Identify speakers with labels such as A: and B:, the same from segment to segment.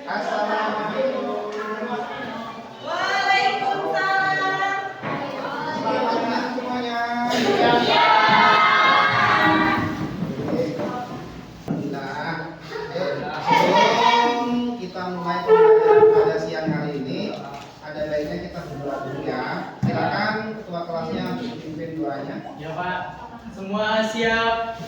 A: Assalamualaikum.
B: Waalaikumsalam.
A: Selamat pagi semuanya. Nah, sebelum kita mulai pembelajaran pada siang hari ini, ada baiknya kita berdoa dulu ya. Silakan ketua kelasnya untuk pimpin doanya.
C: Ya Pak, semua siap.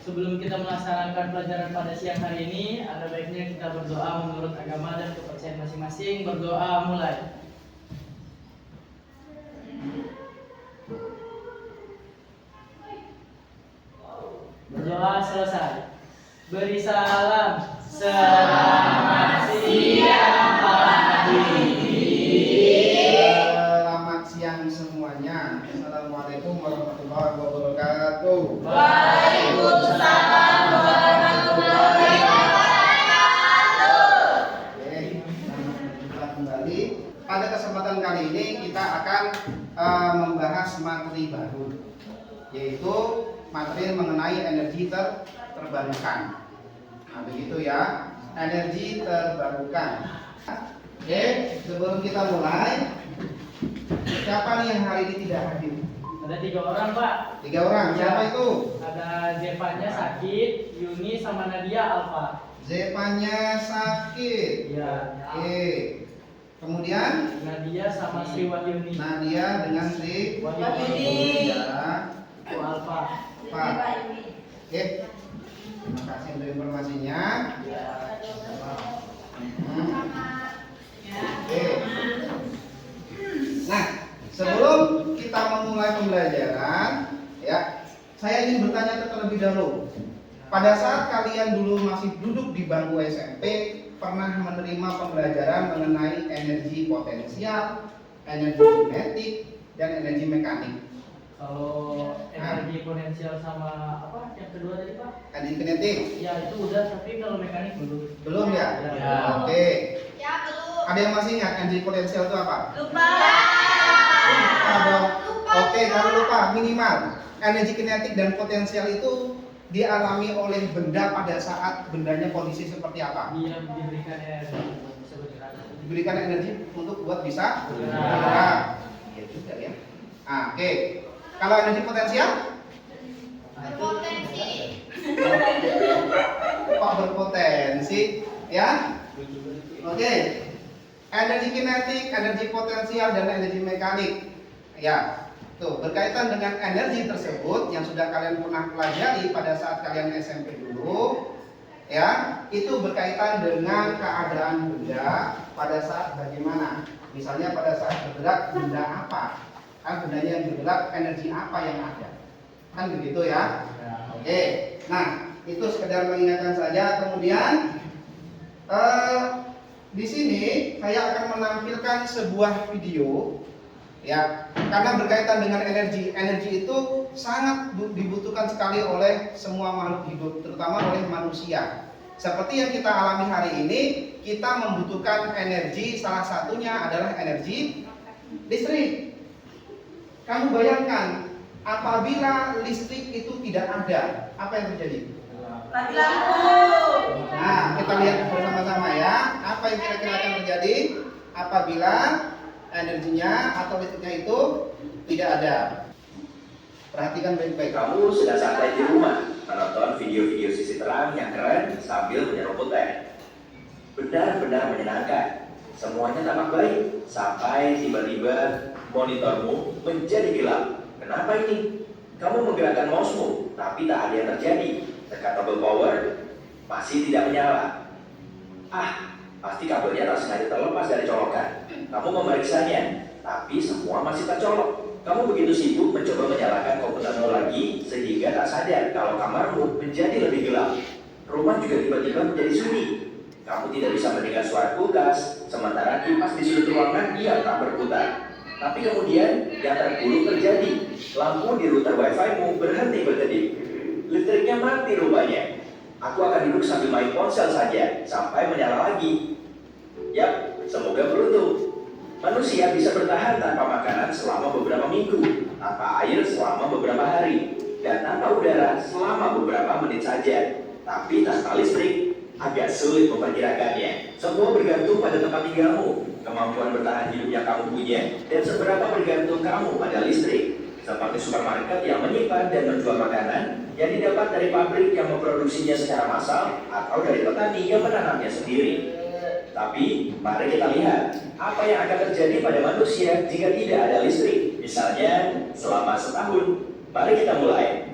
C: Sebelum kita melaksanakan pelajaran pada siang hari ini, ada baiknya kita berdoa menurut agama dan kepercayaan masing-masing. Berdoa mulai. Berdoa selesai. Beri salam. Selamat siang Pak
A: Selamat siang semuanya. Assalamualaikum warahmatullahi wabarakatuh.
B: Waalaikumsalam warahmatullahi wabarakatuh.
A: Oke, selamat berjumpa kembali. Pada kesempatan kali ini kita akan membahas materi baru, yaitu materi mengenai energi terbarukan. Nah, begitu ya, energi terbarukan. Oke, sebelum kita mulai, siapa nih yang hari ini tidak hadir?
C: Ada 3 orang Pak.
A: 3 orang, siapa itu?
C: Ada Zevanya sakit, Yuni sama Nadia Alfa.
A: Zevanya sakit.
C: Iya.
A: Oke. Kemudian
C: Nadia sama Sri Wahyuni.
A: Nadia dengan Sri
B: Wahyuni.
A: Ya,
C: Itu Alfa.
A: Pak. Oke. Terima kasih untuk informasinya. Oke. Nah, sebelum kita memulai pembelajaran, ya, saya ingin bertanya terlebih dahulu. Pada saat kalian dulu masih duduk di bangku SMP, pernah menerima pembelajaran mengenai energi potensial, energi kinetik, dan energi mekanik.
C: Kalau energi potensial sama apa yang kedua tadi Pak?
A: Energi kinetik
C: Ya itu udah, tapi kalau mekanik belum.
A: belum ya?
C: Ya.
A: Oke.
B: Ya, belum.
A: Ada yang masih ingat energi potensial itu apa?
B: Lupa.
A: Lupa dong. Oke, kalau lupa minimal energi kinetik dan potensial itu dialami oleh benda pada saat bendanya kondisi seperti apa?
C: Dia diberikan energi untuk bisa bergerak.
A: Diberikan energi untuk buat bisa
C: Bergerak.
A: bergerak. Iya juga ya. Ah, oke. Kalau energi potensial?
B: Berpotensi.
A: Kok berpotensi? Ya? Oke. Energi kinetik, energi potensial, dan energi mekanik. Ya. Tuh, berkaitan dengan energi tersebut yang sudah kalian pernah pelajari pada saat kalian SMP dulu, ya, itu berkaitan dengan keadaan benda pada saat bagaimana. Misalnya pada saat bergerak benda apa? Kan bendanya yang bergerak, energi apa yang ada? Kan begitu ya? Oke. Nah, itu sekedar mengingatkan saja. Kemudian di sini saya akan menampilkan sebuah video, ya, karena berkaitan dengan energi. Energi itu sangat dibutuhkan sekali oleh semua makhluk hidup, terutama oleh manusia. Seperti yang kita alami hari ini, kita membutuhkan energi, salah satunya adalah energi listrik. Kamu bayangkan, apabila listrik itu tidak ada, apa yang terjadi?
B: Mati lampu.
A: Nah, kita lihat bersama-sama ya, apa yang kira-kira akan terjadi apabila energinya atau listriknya itu tidak ada. Perhatikan baik-baik.
D: Kamu sedang santai di rumah, menonton video-video sisi terang yang keren sambil menyeruput teh. Benar-benar menyenangkan. Semuanya tampak baik, sampai tiba-tiba monitormu menjadi gelap. Kenapa ini? Kamu menggerakkan mousemu, tapi tak ada yang terjadi. Tekan tombol power, masih tidak menyala. Pasti kabelnya tak sengaja terlepas dari colokan. Kamu memeriksanya, tapi semua masih tercolok. Kamu begitu sibuk mencoba menyalakan komputermu lagi sehingga tak sadar kalau kamarmu menjadi lebih gelap. Rumah juga tiba-tiba menjadi sunyi. Kamu tidak bisa mendengar suara kulkas, sementara kipas di sudut ruangan diam tak berputar. Tapi kemudian yang terburuk terjadi. Lampu di router wifi-mu berhenti berkedip. Listriknya mati rupanya. Aku akan duduk sambil main ponsel saja sampai menyala lagi. Yap, semoga beruntung. Manusia bisa bertahan tanpa makanan selama beberapa minggu, tanpa air selama beberapa hari, dan tanpa udara selama beberapa menit saja. Tapi tanpa listrik, agak sulit memperkirakannya. Semua bergantung pada tempat tinggalmu, kemampuan bertahan hidup yang kamu punya, dan seberapa bergantung kamu pada listrik. Seperti supermarket yang menyimpan dan menjual makanan yang didapat dari pabrik yang memproduksinya secara massal atau dari petani yang menanamnya sendiri. Tapi, mari kita lihat apa yang akan terjadi pada manusia jika tidak ada listrik. Misalnya, selama setahun. Mari kita mulai.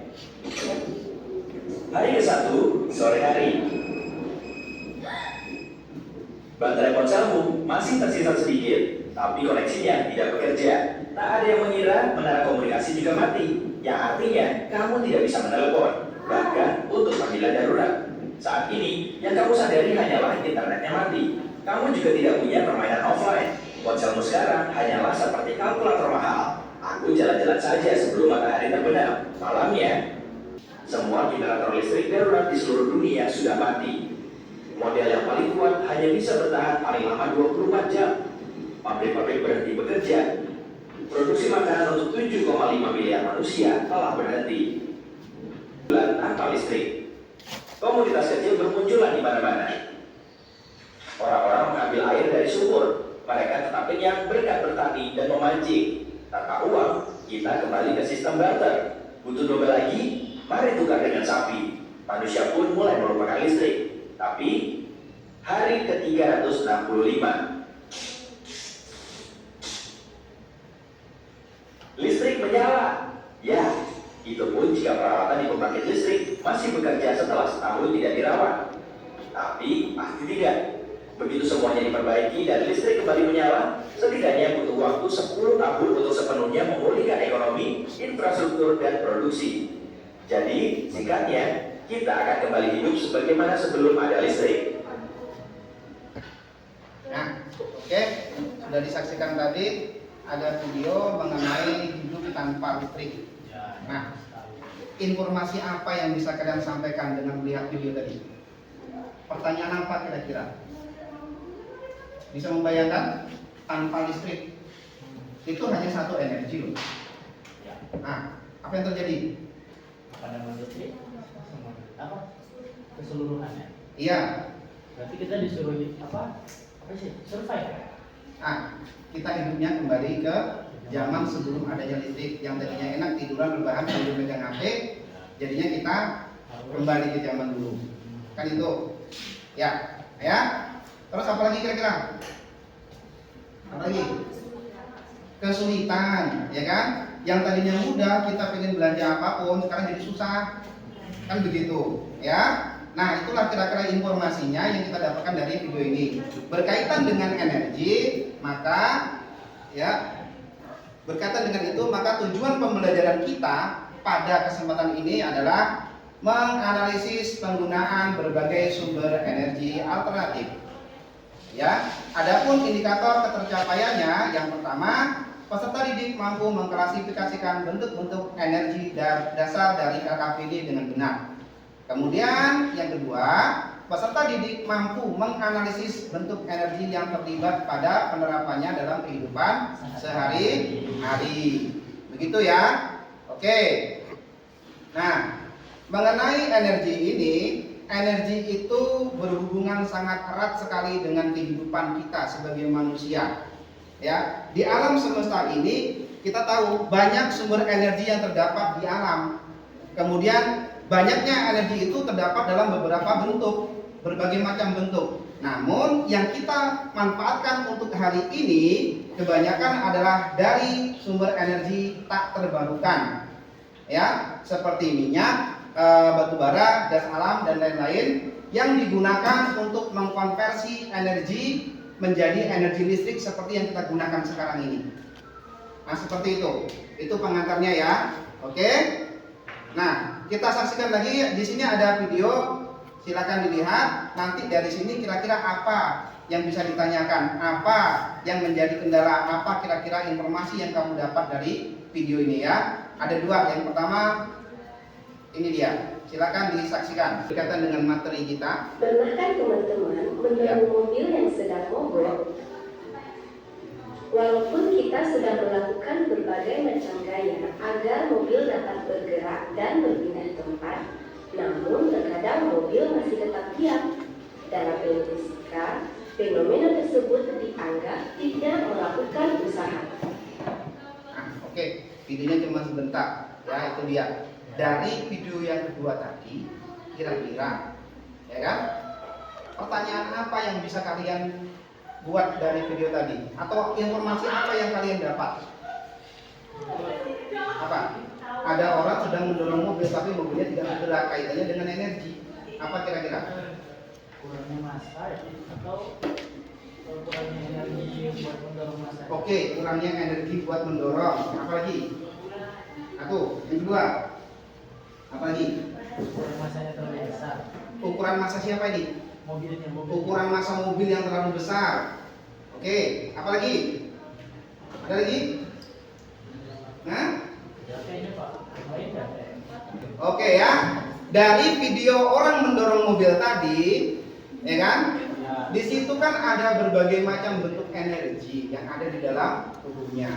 D: Hari ke-1, sore hari. Baterai ponselmu masih tersisa sedikit, tapi koneksinya tidak bekerja. Tak ada yang mengira menara komunikasi juga mati, yang artinya kamu tidak bisa menelepon, bahkan untuk panggilan darurat. Saat ini, yang kamu sadari hanyalah internetnya mati. Kamu juga tidak punya permainan offline. Ponselmu sekarang hanyalah seperti kalkulator mahal. Aku jalan-jalan saja sebelum matahari terbenam. Malamnya, semua generator listrik darurat di seluruh dunia sudah mati. Model yang paling kuat hanya bisa bertahan paling lama 24 jam. Pabrik-pabrik berhenti bekerja. Produksi makanan untuk 7,5 miliar manusia telah berhenti. Bulan tanpa listrik. Komunitas kecil bermunculan di mana-mana. Orang-orang mengambil air dari sumur. Mereka tetap kenyang berkat bertani dan memancing. Tanpa uang, kita kembali ke sistem barter. Butuh double lagi? Mari tukar dengan sapi. Manusia pun mulai melupakan listrik. Tapi, hari ke-365. Listrik menyala. Ya, itu pun jika peralatan di pembangkit listrik masih bekerja setelah setahun tidak dirawat. Tapi, pasti tidak. Begitu semuanya diperbaiki dan listrik kembali menyala, setidaknya butuh waktu 10 tahun untuk sepenuhnya memulihkan ekonomi, infrastruktur, dan produksi. Jadi, singkatnya, kita akan kembali hidup sebagaimana sebelum ada listrik.
A: Nah, oke, sudah disaksikan tadi ada video mengenai hidup tanpa listrik. Nah, informasi apa yang bisa kalian sampaikan dengan melihat video tadi? Pertanyaan apa kira-kira? Bisa membayangkan tanpa listrik itu hanya satu energi loh. Nah, apa yang terjadi?
C: Pada listrik semua apa keseluruhannya.
A: Iya.
C: Berarti kita disuruh apa sih survive.
A: Nah, kita hidupnya kembali ke zaman sebelum adanya listrik, yang tadinya enak tiduran rebahan sambil megang HP, jadinya kita kembali ke zaman dulu. Kan itu. Ya, ya. Terus apa lagi kira-kira? Apa lagi? Kesulitan, ya kan? Yang tadinya mudah kita pengen belanja apapun, sekarang jadi susah. Kan begitu, ya? Nah, itulah kira-kira informasinya yang kita dapatkan dari video ini. Berkaitan dengan energi, maka ya, berkaitan dengan itu, maka tujuan pembelajaran kita pada kesempatan ini adalah menganalisis penggunaan berbagai sumber energi alternatif. Ya, adapun indikator ketercapaiannya, yang pertama, peserta didik mampu mengklasifikasikan bentuk-bentuk energi dasar dari LKPD dengan benar. Kemudian yang kedua, peserta didik mampu menganalisis bentuk energi yang terlibat pada penerapannya dalam kehidupan sehari-hari. Begitu ya? Oke. Nah, mengenai energi ini, energi itu berhubungan sangat erat sekali dengan kehidupan kita sebagai manusia. Ya, di alam semesta ini kita tahu banyak sumber energi yang terdapat di alam. Kemudian banyaknya energi itu terdapat dalam beberapa bentuk, berbagai macam bentuk. Namun yang kita manfaatkan untuk hari ini kebanyakan adalah dari sumber energi tak terbarukan. Ya, seperti minyak, batu bara, gas alam, dan lain-lain yang digunakan untuk mengkonversi energi menjadi energi listrik seperti yang kita gunakan sekarang ini. Nah, seperti itu. Itu pengantarnya ya. Oke. Nah, kita saksikan lagi. Di sini ada video. Silakan dilihat. Nanti dari sini kira-kira apa yang bisa ditanyakan, apa yang menjadi kendala, apa kira-kira informasi yang kamu dapat dari video ini ya. Ada dua. Yang pertama, ini dia, silakan disaksikan berkaitan dengan materi kita.
E: Pernahkah teman-teman mengenai mobil yang sedang mogok? Walaupun kita sudah melakukan berbagai macam gaya agar mobil dapat bergerak dan berpindah tempat, namun terkadang mobil masih tetap diam. Dalam ilmu fisika, Fenomena tersebut dianggap tidak melakukan usaha.
A: Oke, videonya cuma sebentar. Ya, itu dia. Dari video yang kedua tadi, kira-kira, ya kan? Pertanyaan apa yang bisa kalian buat dari video tadi? Atau informasi apa yang kalian dapat? Apa? Ada orang sedang mendorong mobil tapi mobilnya tidak bergerak, kaitannya dengan energi. Apa kira-kira?
C: Kurangnya masa ya, atau kurangnya energi buat mendorong masa.
A: Oke, kurangnya energi buat mendorong. Apa lagi? Aku, yang kedua. Apa lagi?
C: Kurang masanya terlalu besar.
A: Ukuran massa siapa ini?
C: Mobilnya
A: Ukuran massa mobil yang terlalu besar. Oke, apa lagi? Ada lagi? Nah?
C: Ya kayaknya Pak, lain ya.
A: Oke ya. Dari video orang mendorong mobil tadi, ya kan?
C: Ya.
A: Di situ kan ada berbagai macam bentuk energi yang ada di dalam tubuhnya.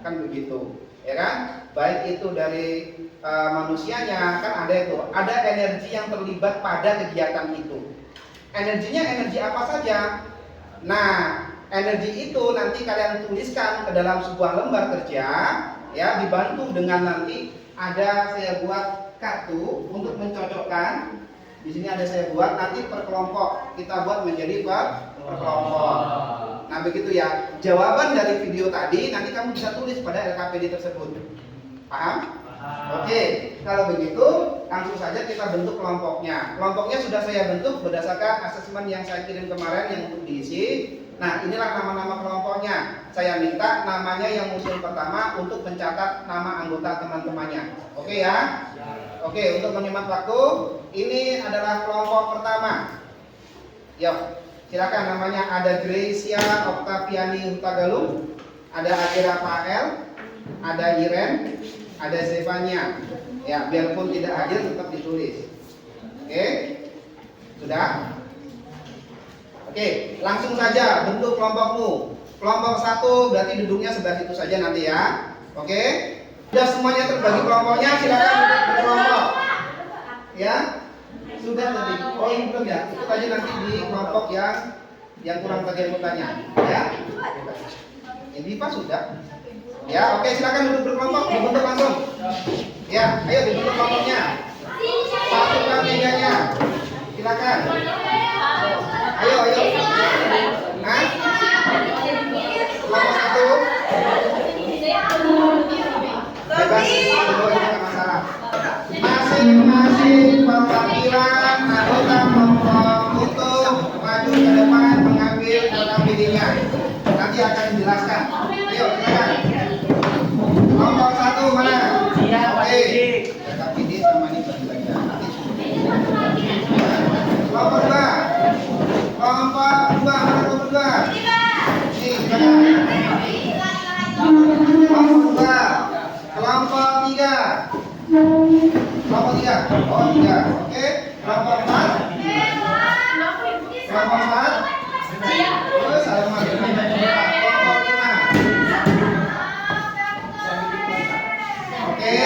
A: Kan begitu. Ya kan? Baik itu dari manusianya, kan ada itu. Ada energi yang terlibat pada kegiatan itu. Energinya energi apa saja? Nah, energi itu nanti kalian tuliskan ke dalam sebuah lembar kerja, ya, dibantu dengan nanti ada saya buat kartu untuk mencocokkan. Di sini ada saya buat nanti per kelompok, kita buat menjadi per kelompok. Nah, begitu ya. Jawaban dari video tadi nanti kamu bisa tulis pada LKPD tersebut. Paham? Oke, kalau begitu langsung saja kita bentuk kelompoknya. Kelompoknya sudah saya bentuk berdasarkan asesmen yang saya kirim kemarin yang untuk diisi. Nah, inilah nama-nama kelompoknya. Saya minta namanya yang muncul pertama untuk mencatat nama anggota teman-temannya. Oke ya? Oke, untuk menghemat waktu, ini adalah kelompok pertama. Yuk, silakan namanya ada Gracia Octaviani Hutagalung, ada Akira Pael, ada Iren, ada Zevania. Ya, biarpun tidak hadir tetap ditulis. Oke? Sudah? Oke, langsung saja bentuk kelompokmu. Kelompok 1 berarti duduknya sebelah situ saja nanti ya. Oke? Sudah semuanya terbagi kelompoknya, silakan duduk berkelompok. Ya? Sudah tadi. Oh, ini belum ya. Ikut aja nanti di kelompok yang kurang tadi yang bertanya. Ya? Ini Pak sudah. Ya, oke, silakan duduk berkelompok, dibentuk langsung. Ya, ayo dibentuk kelompoknya. Satukan mejanya. Silakan. Ayo. Hah? Kelompok 1. Bebas, kedua tidak masalah. Masing-masing perwakilan anggota kelompok untuk maju ke depan mengambil LKPD-nya. Nanti akan dijelaskan. Ayo, silakan. Kelompok 1 mana? Oke. LKPD sama ini bagi-bagi. Kelompok 2. Kelompok 2 mana kelompok 2? Nih, silakan. Kelompok 2. Kelompok 3. Kelompok 3. Oh, 3. Oke. Kelompok 4. Kelompok 4. Terus ada lagi. Kelompok 5. Oke.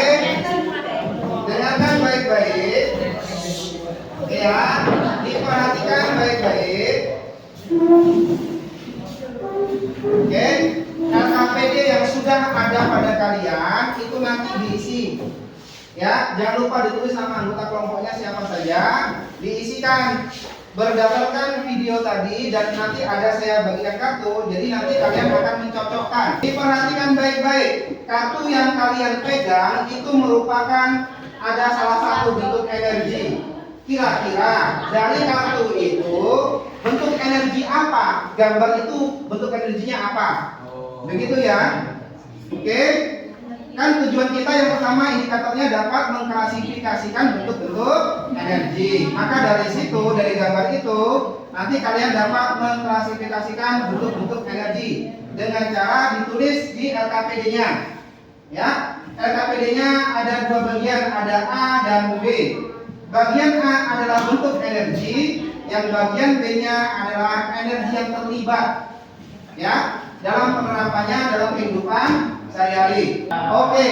A: Dengarkan baik-baik. Ya, diperhatikan baik-baik. Oke. LKPD yang sudah ada pada kalian itu nanti diisi. Ya, jangan lupa ditulis nama anggota kelompoknya siapa saja, diisikan berdasarkan video tadi dan nanti ada saya bagikan kartu. Jadi nanti kalian akan mencocokkan. Diperhatikan baik-baik. Kartu yang kalian pegang itu merupakan ada salah satu bentuk energi. Kira-kira dari kartu itu bentuk energi apa? Gambar itu bentuk energinya apa? Begitu ya. Oke. Kan tujuan kita yang pertama indikatornya dapat mengklasifikasikan bentuk-bentuk energi. Maka dari situ, dari gambar itu, nanti kalian dapat mengklasifikasikan bentuk-bentuk energi dengan cara ditulis di LKPD-nya. Ya, LKPD-nya ada dua bagian, ada A dan B. Bagian A adalah bentuk energi, yang bagian B-nya adalah energi yang terlibat. Ya, dalam penerapannya dalam kehidupan sehari-hari. Oke,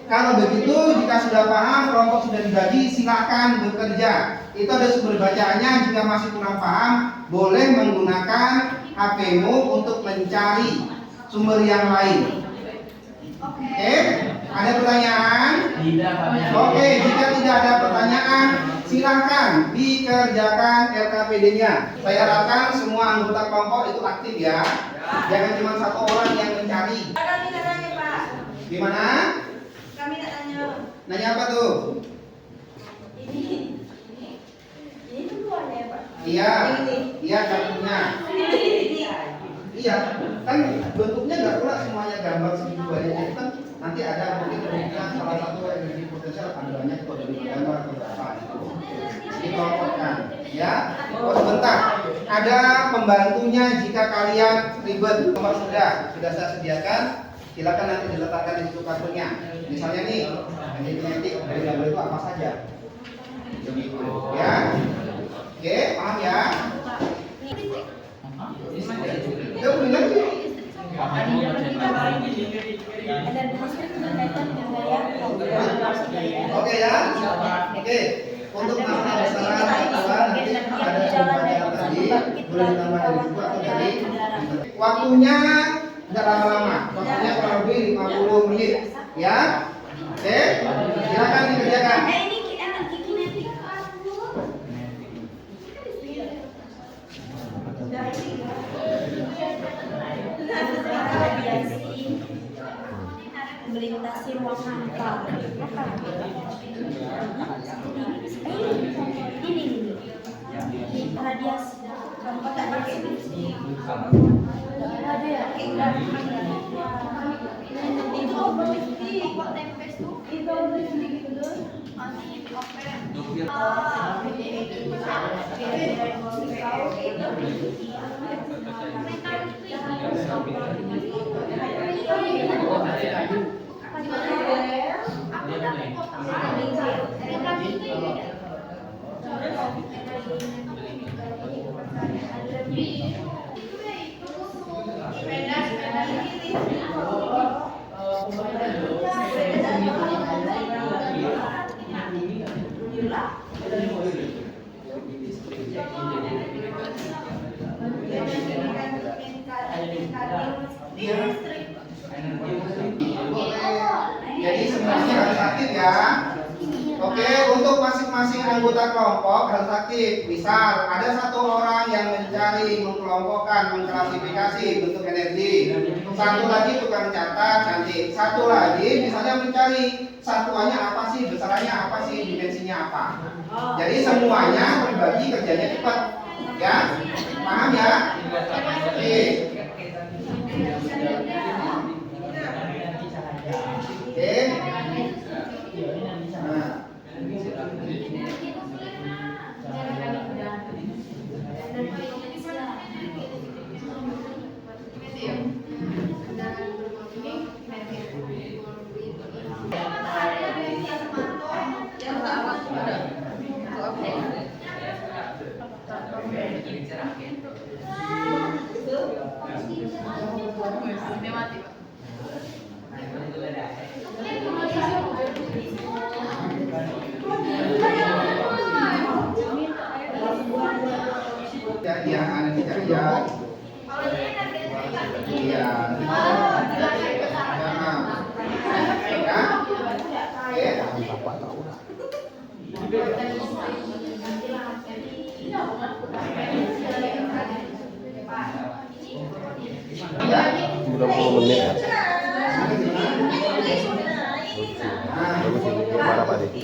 A: kalau begitu jika sudah paham, kelompok sudah dibagi, silakan bekerja. Itu ada sumber bacaannya. Jika masih kurang paham, boleh menggunakan HP-mu untuk mencari sumber yang lain. Oke, ada pertanyaan?
C: Tidak, Pak.
A: Oke, jika tidak ada pertanyaan, silakan dikerjakan LKPD-nya. Saya harapkan semua anggota kelompok itu aktif ya. Jangan cuma satu orang yang mencari.
B: Kami nak tanya, Pak.
A: Gimana?
B: Kami nak tanya.
A: Nanya apa tuh?
B: Ini duluan ya, Pak.
A: Iya, iya kartunya. Iya, kan bentuknya nggak pula semuanya gambar segitu banyaknya. Kan nanti ada mungkin bentuknya salah satu energi potensial tanggalnya itu ada 5 gambar atau berapa gitu. Dikelompokkan, ya. Oh sebentar, ada pembantunya jika kalian ribet. Nomor sudah saya sediakan. Silakan nanti diletakkan di situ kartunya. Misalnya nih, energi kinetik dari gambar itu apa saja. Ya, oke, paham ya? Ya benar sih. Oke ya, oke. Untuk masalah besaran nanti ada pembagian tadi, boleh ditambah dari buku atau dari waktunya nggak lama-lama, waktunya kurang lebih 50 menit, ya. Oke, silakan dikerjakan.
B: Ini energi kinetik.
F: Melintasi ruang hampa. Ini radiasi. Kamu tak pakai ada ya?
B: Itu di kok tempes tuh. Itu gitu. Masih open.
A: Jadi semuanya harus aktif ya. Oke, untuk masing-masing anggota kelompok harus aktif. Misal ada satu orang yang mencari, mengkelompokkan, mengklasifikasi bentuk energi. Satu lagi tukang catat cantik. Satu lagi misalnya mencari satuannya apa sih, besarannya apa sih, dimensinya apa. Jadi semuanya berbagi kerjanya cepat. Ya, paham ya? Oke. Oke. Nah. Ya, ada tidak ya? Iya.
G: Udah 10 menit ya. Bagus ini gimana Pak Diki?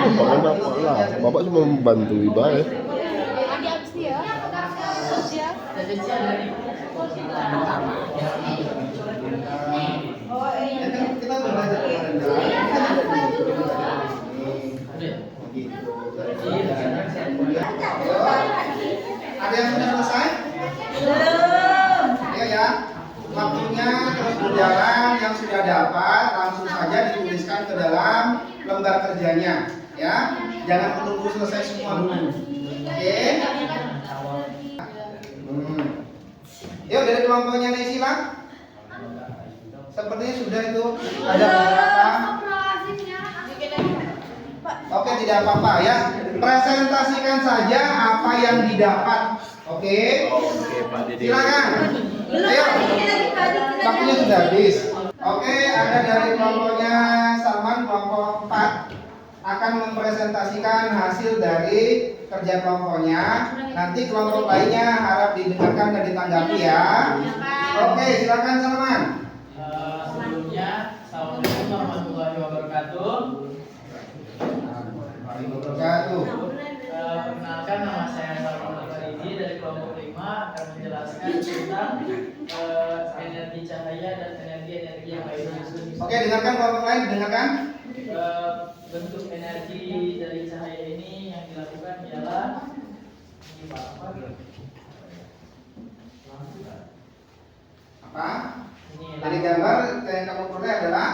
G: Pokoknya Bapak lah, Bapak cuma membantu Iba ya.
A: Kita belajar ada yang sudah selesai? Belum. Ya. Waktunya terus berjalan, yang sudah dapat langsung saja dituliskan ke dalam lembar kerjanya, ya. Jangan menunggu selesai semua dulu. Oke. Yuk dari kelompoknya Nesila. Sepertinya sudah itu ada beberapa. Oke, tidak apa-apa ya. presentasikan saja apa yang didapat. Oke?
G: Oke, Pak Dede.
A: Silakan. Ayo. Waktunya sudah habis. Oke, ada dari kelompoknya Salman, kelompok 4 akan mempresentasikan hasil dari kerja kelompoknya. Nanti kelompok lainnya harap didengarkan dan ditanggapi ya. Oke, silakan Salman.
C: Sebelumnya, Assalamualaikum warahmatullahi wabarakatuh.
A: Wabarakatuh.
C: Perkenalkan, nama saya Salman Al-Faridi dari kelompok 5 akan menjelaskan tentang energi cahaya dan energi yang lainnya.
A: Oke, dengarkan kelompok lain, dengarkan.
C: Bentuk energi dari cahaya ini yang dilakukan ialah ini Pak,
A: Apa?
C: Ini
A: Dari gambar yang kamu peroleh adalah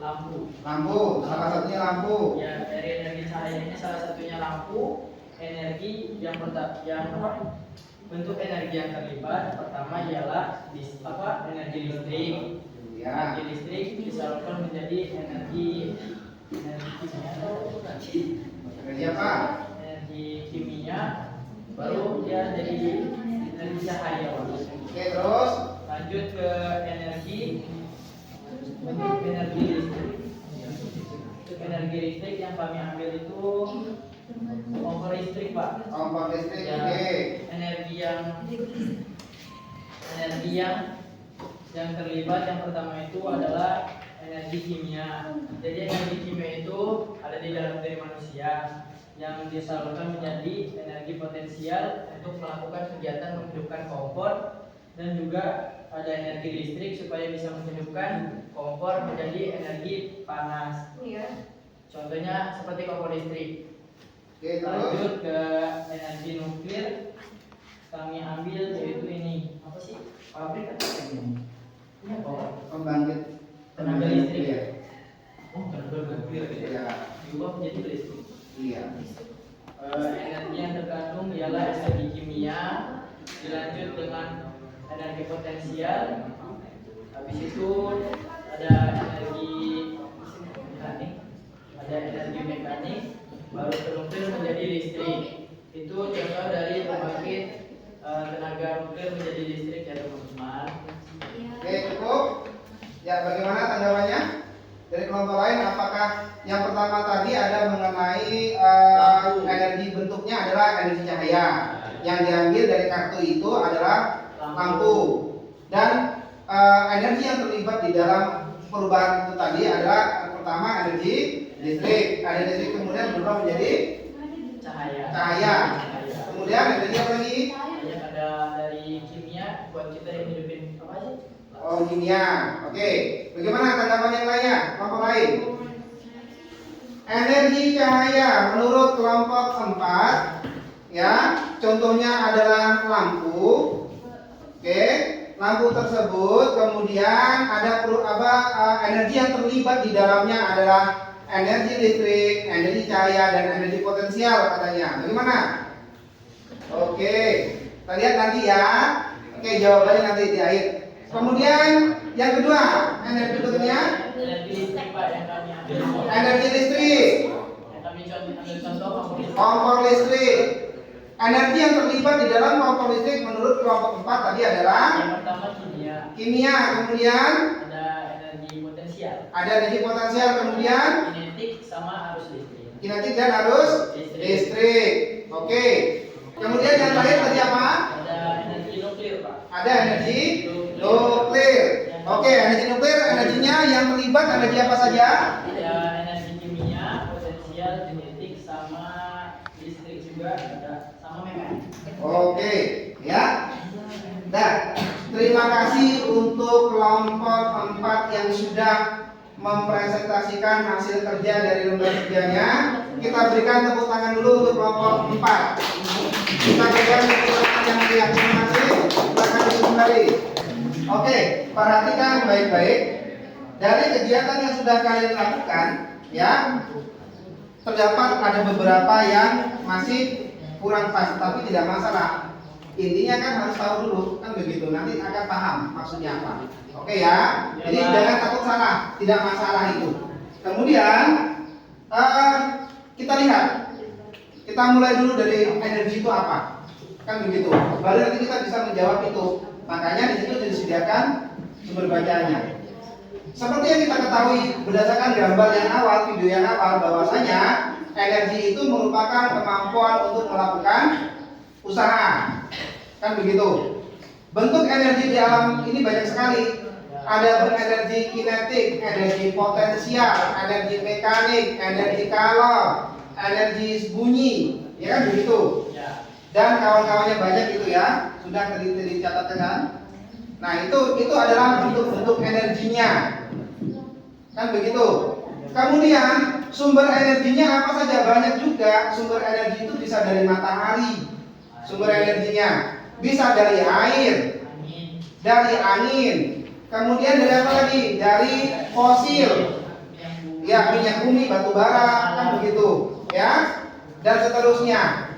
C: lampu.
A: lampu. Salah satunya lampu.
C: Ya, dari energi cahaya ini salah satunya lampu. Energi yang bentuk energi yang terlibat pertama ialah energi listrik.
A: Ya.
C: Energi listrik disalurkan menjadi energi
A: Energi apa?
C: energi kimia, baru dia jadi energi cahaya.
A: Oke, terus
C: Lanjut ke energi bentuk energi listrik. Untuk energi listrik yang kami ambil itu kompor listrik, Pak.
A: kompor listrik.
C: Ya,
A: Oke.
C: energi yang terlibat yang pertama itu adalah energi kimia. Jadi energi kimia itu ada di dalam diri manusia yang disalurkan menjadi energi potensial untuk melakukan kegiatan menghidupkan kompor, dan juga ada energi listrik supaya bisa menghidupkan kompor menjadi energi panas. Contohnya seperti kompor listrik.
A: Oke, terus
C: Lanjut ke energi nuklir, kami ambil yaitu ini apa sih, pabrik atau ini?
A: pembangkit
C: Tenaga listrik.
A: ya.
C: Oh, tenaga nuklir gitu
A: Ya.
C: diubah menjadi listrik.
A: Iya.
C: Energi yang terkandung ialah energi kimia, dilanjut dengan energi potensial, habis itu ada energi mekanik, baru ke nuklir menjadi listrik. Itu contoh dari pembangkit tenaga nuklir menjadi listrik ya teman-teman.
A: Oke, cukup. Ya, bagaimana tanggapannya? Dari kelompok lain, apakah yang pertama tadi ada mengenai energi bentuknya adalah energi cahaya. Yang diambil dari kartu itu adalah lampu. Dan energi yang terlibat di dalam perubahan itu tadi adalah pertama energi listrik. Energi listrik kemudian berubah menjadi cahaya. Kemudian energi apa lagi?
C: Ada dari kimia buat kita yang hidupin apa aja?
A: Oh, kimia. Oke. Bagaimana tanggapan yang lainnya? Kelompok lain. Energi cahaya menurut kelompok 4 ya, contohnya adalah lampu. Oke. Lampu tersebut kemudian ada energi yang terlibat di dalamnya adalah energi listrik, energi cahaya, dan energi potensial katanya. Bagaimana? Oke. Kita lihat nanti ya. Oke, jawabannya nanti di akhir. Kemudian yang kedua, energi bentuknya
C: Energi listrik Pak yang kami ambil.
A: energi listrik,
C: Yang kami ambil contoh
A: kompor listrik. Energi yang terlibat di dalam kompor listrik menurut kelompok 4 tadi adalah
C: yang pertama kimia.
A: kimia, kemudian
C: Ada energi potensial.
A: ada energi potensial, kemudian
C: Kinetik sama arus listrik.
A: kinetik dan arus listrik. Oke. Kemudian yang terakhir tadi apa?
C: Ada energi nuklir Pak.
A: Ada energi nuklir. Oke, energi nuklir energinya yang terlibat energi apa saja?
C: Ada energi kimia, potensial, kinetik sama listrik juga ada, sama mekanik.
A: Oke, ya. Nah, terima kasih untuk kelompok 4 yang sudah mempresentasikan hasil kerja dari lembar kerjanya. Kita berikan tepuk tangan dulu untuk kelompok 4. Kita berikan tepuk tangan yang meriah. Terima kasih. Silakan duduk kembali. Oke, perhatikan baik-baik. Dari kegiatan yang sudah kalian lakukan, ya, terdapat ada beberapa yang masih kurang pas, tapi tidak masalah. Intinya kan harus tahu dulu, kan begitu. Nanti akan paham maksudnya apa. Oke ya. Jadi jangan takut salah, tidak masalah itu. Kemudian kita lihat Kita mulai dulu dari energi itu apa? Kan begitu. Baru nanti kita bisa menjawab itu. Makanya di situ disediakan sumber bacaannya. Seperti yang kita ketahui berdasarkan gambar yang awal, video yang awal, bahwasanya energi itu merupakan kemampuan untuk melakukan usaha. Kan begitu. Bentuk energi di alam ini banyak sekali. Ada berenergi kinetik, energi potensial, energi mekanik, energi kalor, energi bunyi, ya kan begitu. Dan kawan-kawannya banyak itu ya, sudah dicatatkan kan? Nah itu adalah bentuk-bentuk energinya, kan begitu. Kemudian sumber energinya apa saja? Banyak juga. Sumber energi itu bisa dari matahari, sumber energinya bisa dari air, dari angin. Kemudian dari apa lagi? Dari fosil, ya minyak bumi, batu bara, kan begitu, ya, dan seterusnya.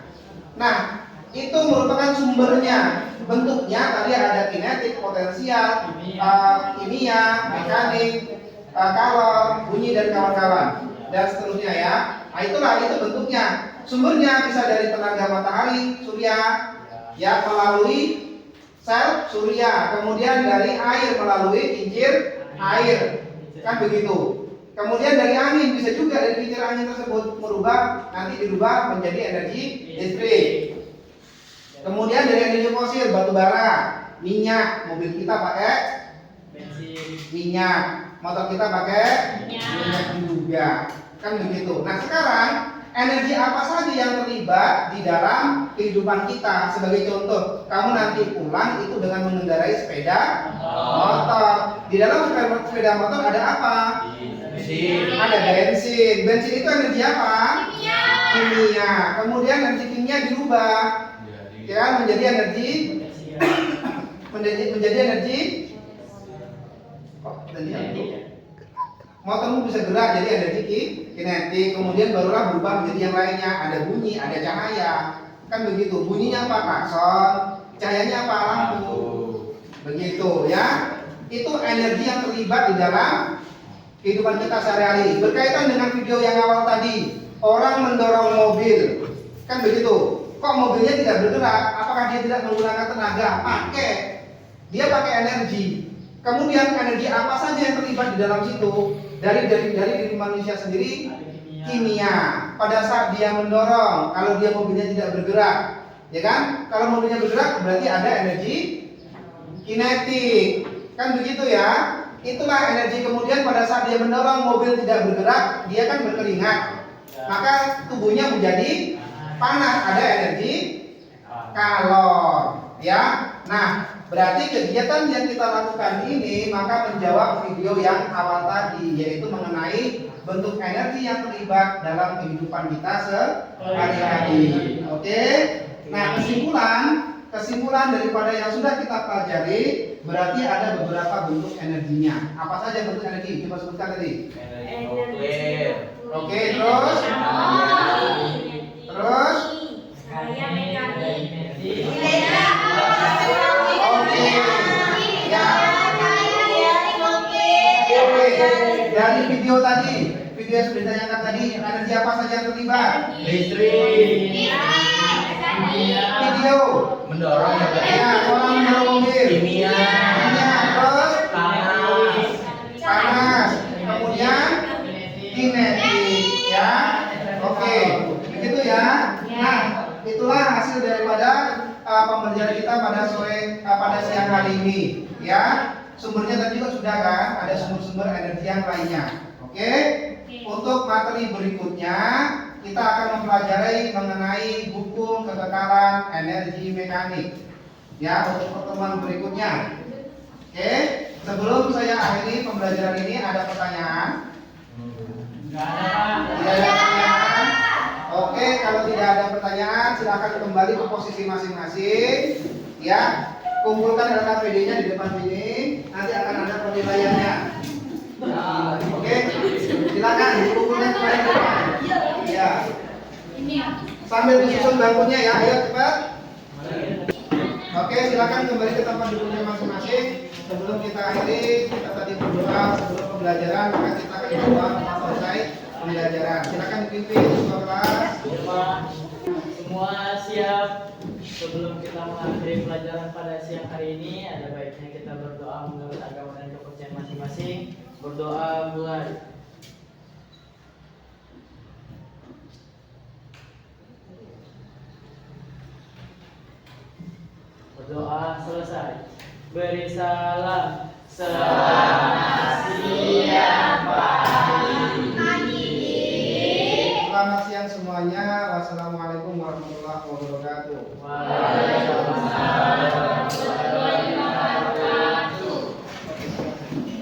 A: Nah, itu merupakan sumbernya. Bentuknya tadi ada kinetik, potensial, kimia, mekanik, kalor, bunyi dan kawan-kawan, dan seterusnya ya. Nah, itulah itu bentuknya. Sumbernya bisa dari tenaga matahari, surya, ya melalui sel surya, kemudian dari air melalui kincir air, kan begitu. Kemudian dari angin bisa juga dari kincir angin tersebut nanti dirubah menjadi energi listrik. Kemudian dari energi fosil, batu bara, minyak, mobil kita pakai
C: bensin,
A: minyak, motor kita pakai minyak juga, kan begitu. Nah sekarang energi apa saja yang terlibat di dalam kehidupan kita? Sebagai contoh, kamu nanti pulang itu dengan mengendarai sepeda motor. Di dalam sepeda motor ada apa? Ada bensin. Bensin itu energi apa? Kimia. Kemudian energi kimia dirubah, ya, menjadi energi motormu bisa gerak jadi energi kinetik. Kemudian barulah berubah menjadi yang lainnya. Ada bunyi, ada cahaya, kan begitu. Bunyinya apa? Klakson. Cahayanya apa? Lampu. Begitu ya. Itu energi yang terlibat di dalam kehidupan kita sehari-hari. Berkaitan dengan video yang awal tadi, orang mendorong mobil, kan begitu. Kok mobilnya tidak bergerak? Apakah dia tidak menggunakan tenaga? Dia pakai energi. Kemudian energi apa saja yang terlibat di dalam situ? Dari diri manusia sendiri, kimia. Pada saat dia mendorong, kalau dia mobilnya tidak bergerak, ya kan? Kalau mobilnya bergerak berarti ada energi kinetik, kan begitu ya? Itulah energi. Kemudian pada saat dia mendorong mobil tidak bergerak, dia kan berkeringat, maka tubuhnya menjadi panas, ada energi kalor, ya. Nah, berarti kegiatan yang kita lakukan ini maka menjawab video yang awal tadi, yaitu mengenai bentuk energi yang terlibat dalam kehidupan kita sehari-hari. Oke. Nah, kesimpulan daripada yang sudah kita pelajari, berarti ada beberapa bentuk energinya. Apa saja bentuk energi? Coba sebutkan tadi. Oke, terus
F: Saya mekanik.
A: Oke. Ya. Oke. Dari video tadi, video yang sudah ditanyakan tadi, energi apa saja yang terlibat?
C: listrik,
A: Video.
C: mendorong
A: Ya, orang mendorong mobil.
C: kimia,
A: Terus
C: panas,
A: kemudian kinetik, ya. Oke, begitu ya. Nah, itulah hasil daripada pembelajaran kita pada siang hari ini, ya. Sumbernya tadi juga sudah kan, ada sumber-sumber energi yang lainnya. Oke. Untuk materi berikutnya kita akan mempelajari mengenai hukum kekekalan energi mekanik. Ya, untuk pertemuan berikutnya. Oke. Sebelum saya akhiri pembelajaran ini, ada pertanyaan?
C: nggak ada.
A: Tidak ada pertanyaan? Oke, kalau tidak ada pertanyaan, silakan kembali ke posisi masing-masing. Ya, kumpulkan LKPD-nya di depan sini. Nanti akan ada penilaiannya. Oke, silakan dikumpulkan kembali ke depan. Iya. Sambil disusun bangkunya ya, ayo cepat. Oke, silakan kembali ke tempat duduknya masing-masing. Sebelum kita akhiri, kita tadi berdoa sebelum pembelajaran, maka kita akan berdoa selesai pembelajaran. Silakan dipimpin kelas.
C: Semua siap? Sebelum kita mengakhiri pelajaran pada siang hari ini, ada baiknya kita berdoa menurut agama dan kepercayaan masing-masing. Berdoa mulai. Berdoa selesai. Beri salam. Selamat siang
A: Selamat siang semuanya. Wassalamualaikum warahmatullahi wabarakatuh.
C: Waalaikumsalam warahmatullahi wabarakatuh.